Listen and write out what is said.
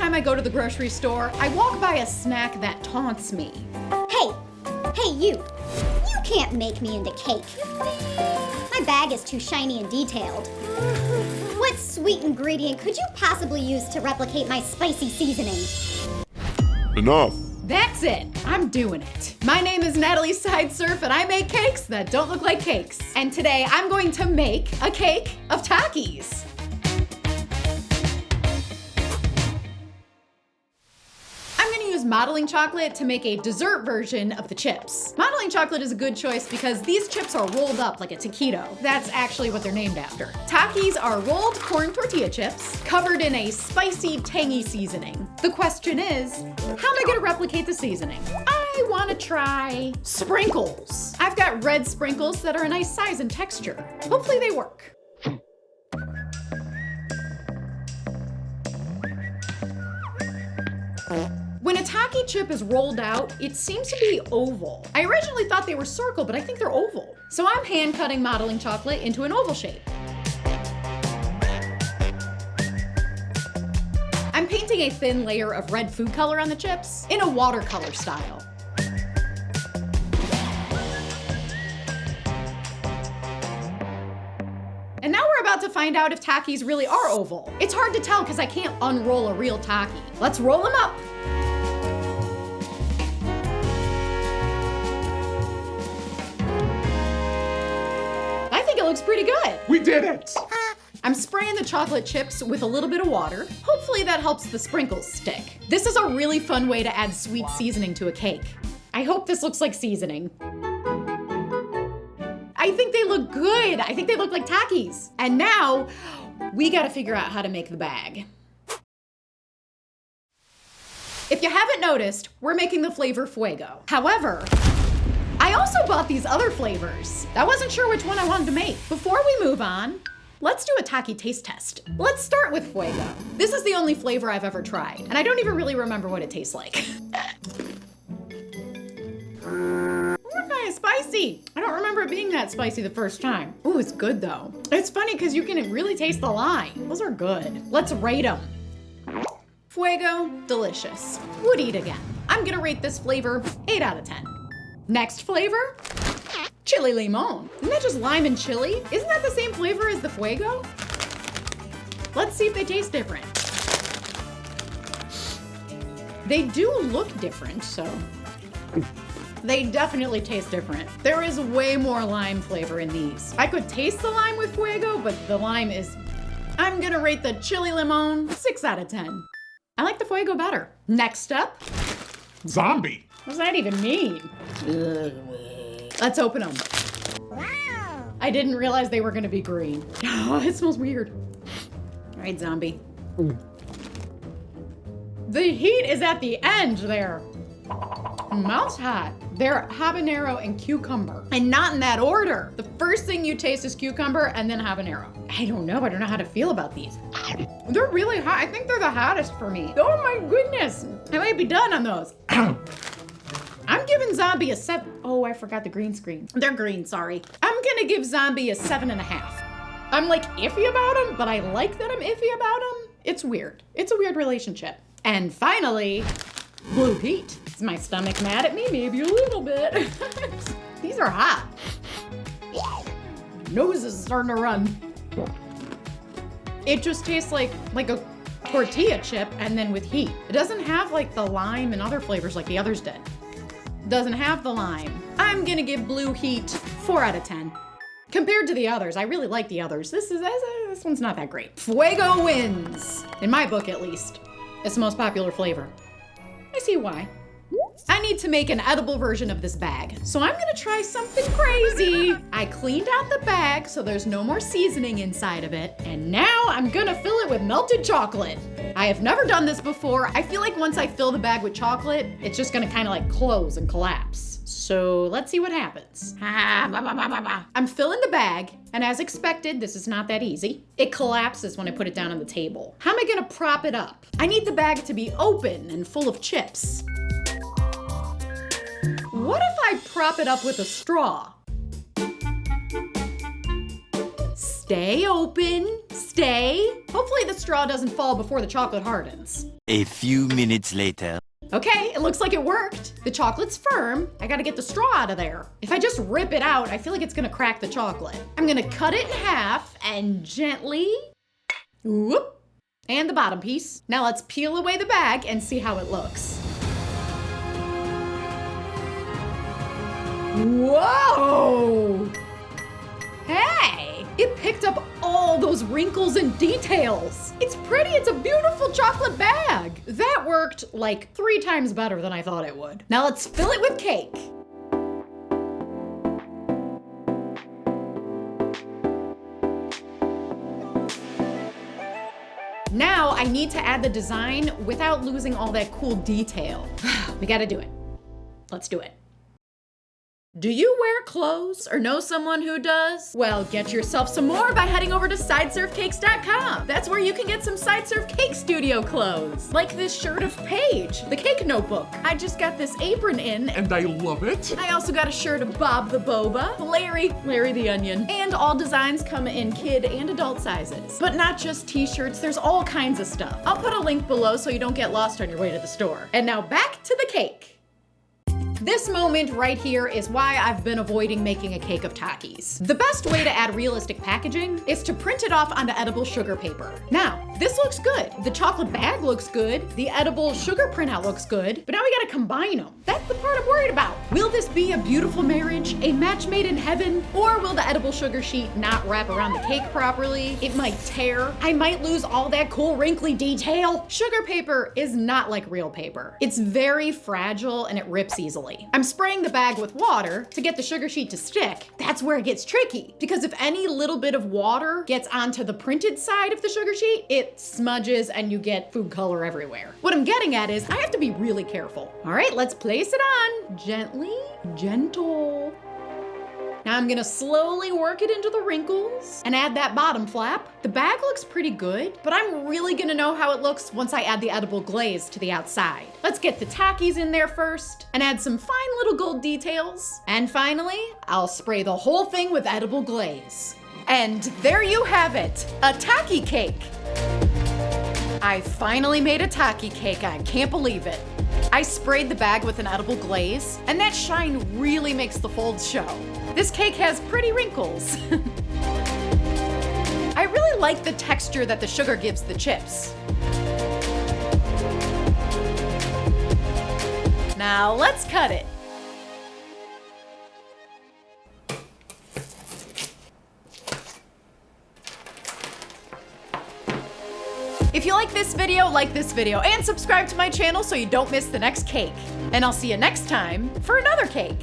time I go to the grocery store, I walk by a snack that taunts me. Hey, you. You can't make me into cake. My bag is too shiny and detailed. What sweet ingredient could you possibly use to replicate my spicy seasoning? Enough. That's it. I'm doing it. My name is Natalie Sideserf, and I make cakes that don't look like cakes. And today I'm going to make a cake of Takis. Modeling chocolate to make a dessert version of the chips. Modeling chocolate is a good choice because these chips are rolled up like a taquito. That's actually what they're named after. Takis are rolled corn tortilla chips covered in a spicy, tangy seasoning. The question is, how am I gonna replicate the seasoning? I wanna try sprinkles. I've got red sprinkles that are a nice size and texture. Hopefully they work. When a Taki chip is rolled out, it seems to be oval. I originally thought they were circle, but I think they're oval. So I'm hand cutting modeling chocolate into an oval shape. I'm painting a thin layer of red food color on the chips in a watercolor style. And now we're about to find out if Takis really are oval. It's hard to tell because I can't unroll a real Taki. Let's roll them up. It looks pretty good. We did it! I'm spraying the chocolate chips with a little bit of water. Hopefully that helps the sprinkles stick. This is a really fun way to add sweet seasoning to a cake. I hope this looks like seasoning. I think they look good. I think they look like Takis. And now we gotta figure out how to make the bag. If you haven't noticed, we're making the flavor Fuego. However, I also bought these other flavors. I wasn't sure which one I wanted to make. Before we move on, let's do a Taki taste test. Let's start with Fuego. This is the only flavor I've ever tried, and I don't even really remember what it tastes like. Kind of spicy. I don't remember it being that spicy the first time. Ooh, it's good though. It's funny because you can really taste the lime. Those are good. Let's rate them. Fuego, delicious. Would eat again. I'm gonna rate this flavor 8 out of 10. Next flavor, chili limon. Isn't that just lime and chili? Isn't that the same flavor as the Fuego? Let's see if they taste different. They do look different, so they definitely taste different. There is way more lime flavor in these. I could taste the lime with Fuego, but the lime is, I'm gonna rate the chili limon 6 out of 10. I like the Fuego better. Next up, Zombie. what does that even mean? Let's open them. Wow. I didn't realize they were gonna be green. Oh, it smells weird. All right, zombie. The heat is at the end there. Mouth's hot. They're habanero and cucumber, and not in that order. The first thing you taste is cucumber and then habanero. I don't know how to feel about these. They're really hot. I think they're the hottest for me. Oh my goodness. I might be done on those. I'm giving Zombie a 7. Oh, I forgot the green screen. They're green, sorry. I'm gonna give Zombie a 7.5. I'm like iffy about them, but I like that I'm iffy about them. It's weird. It's a weird relationship. And finally, Blue Heat. Is my stomach mad at me? Maybe a little bit. These are hot. Nose is starting to run. It just tastes like a tortilla chip and then with heat. It doesn't have like the lime and other flavors like the others did. Doesn't have the lime. I'm gonna give Blue Heat 4 out of 10. Compared to the others, I really like the others. This one's not that great. Fuego wins, in my book at least. It's the most popular flavor. I see why. I need to make an edible version of this bag, so I'm gonna try something crazy. I cleaned out the bag so there's no more seasoning inside of it, and now I'm gonna fill it with melted chocolate. I have never done this before. I feel like once I fill the bag with chocolate, it's just gonna kind of like close and collapse. So let's see what happens. I'm filling the bag, and as expected, this is not that easy. It collapses when I put it down on the table. How am I gonna prop it up? I need the bag to be open and full of chips. What if I prop it up with a straw? Stay open, stay. Hopefully the straw doesn't fall before the chocolate hardens. A few minutes later. Okay, it looks like it worked. The chocolate's firm. I gotta get the straw out of there. If I just rip it out, I feel like it's gonna crack the chocolate. I'm gonna cut it in half and gently, whoop, and the bottom piece. Now let's peel away the bag and see how it looks. Whoa! Hey, it picked up all those wrinkles and details. It's pretty, it's a beautiful chocolate bag. That worked like 3 times better than I thought it would. Now let's fill it with cake. Now I need to add the design without losing all that cool detail. We gotta do it. Let's do it. Do you wear clothes or know someone who does? Well, get yourself some more by heading over to Sideserfcakes.com. That's where you can get some Sideserf Cake Studio clothes. Like this shirt of Paige, the cake notebook. I just got this apron in. And I love it. I also got a shirt of Bob the Boba, Larry the Onion. And all designs come in kid and adult sizes. But not just t-shirts, there's all kinds of stuff. I'll put a link below so you don't get lost on your way to the store. And now back to the cake. This moment right here is why I've been avoiding making a cake of Takis. The best way to add realistic packaging is to print it off onto edible sugar paper. Now, this looks good. The chocolate bag looks good. The edible sugar printout looks good. But now we gotta combine them. That's the part I'm worried about. Will this be a beautiful marriage, a match made in heaven? Or will the edible sugar sheet not wrap around the cake properly? It might tear. I might lose all that cool wrinkly detail. Sugar paper is not like real paper. It's very fragile and it rips easily. I'm spraying the bag with water to get the sugar sheet to stick. That's where it gets tricky, because if any little bit of water gets onto the printed side of the sugar sheet, it smudges and you get food color everywhere. What I'm getting at is I have to be really careful. All right, let's place it on. Gently, gentle. Now I'm gonna slowly work it into the wrinkles and add that bottom flap. The bag looks pretty good, but I'm really gonna know how it looks once I add the edible glaze to the outside. Let's get the Takis in there first and add some fine little gold details. And finally, I'll spray the whole thing with edible glaze. And there you have it, a Taki cake. I finally made a Taki cake, I can't believe it. I sprayed the bag with an edible glaze, and that shine really makes the folds show. This cake has pretty wrinkles. I really like the texture that the sugar gives the chips. Now let's cut it. If you like this video, and subscribe to my channel so you don't miss the next cake. And I'll see you next time for another cake.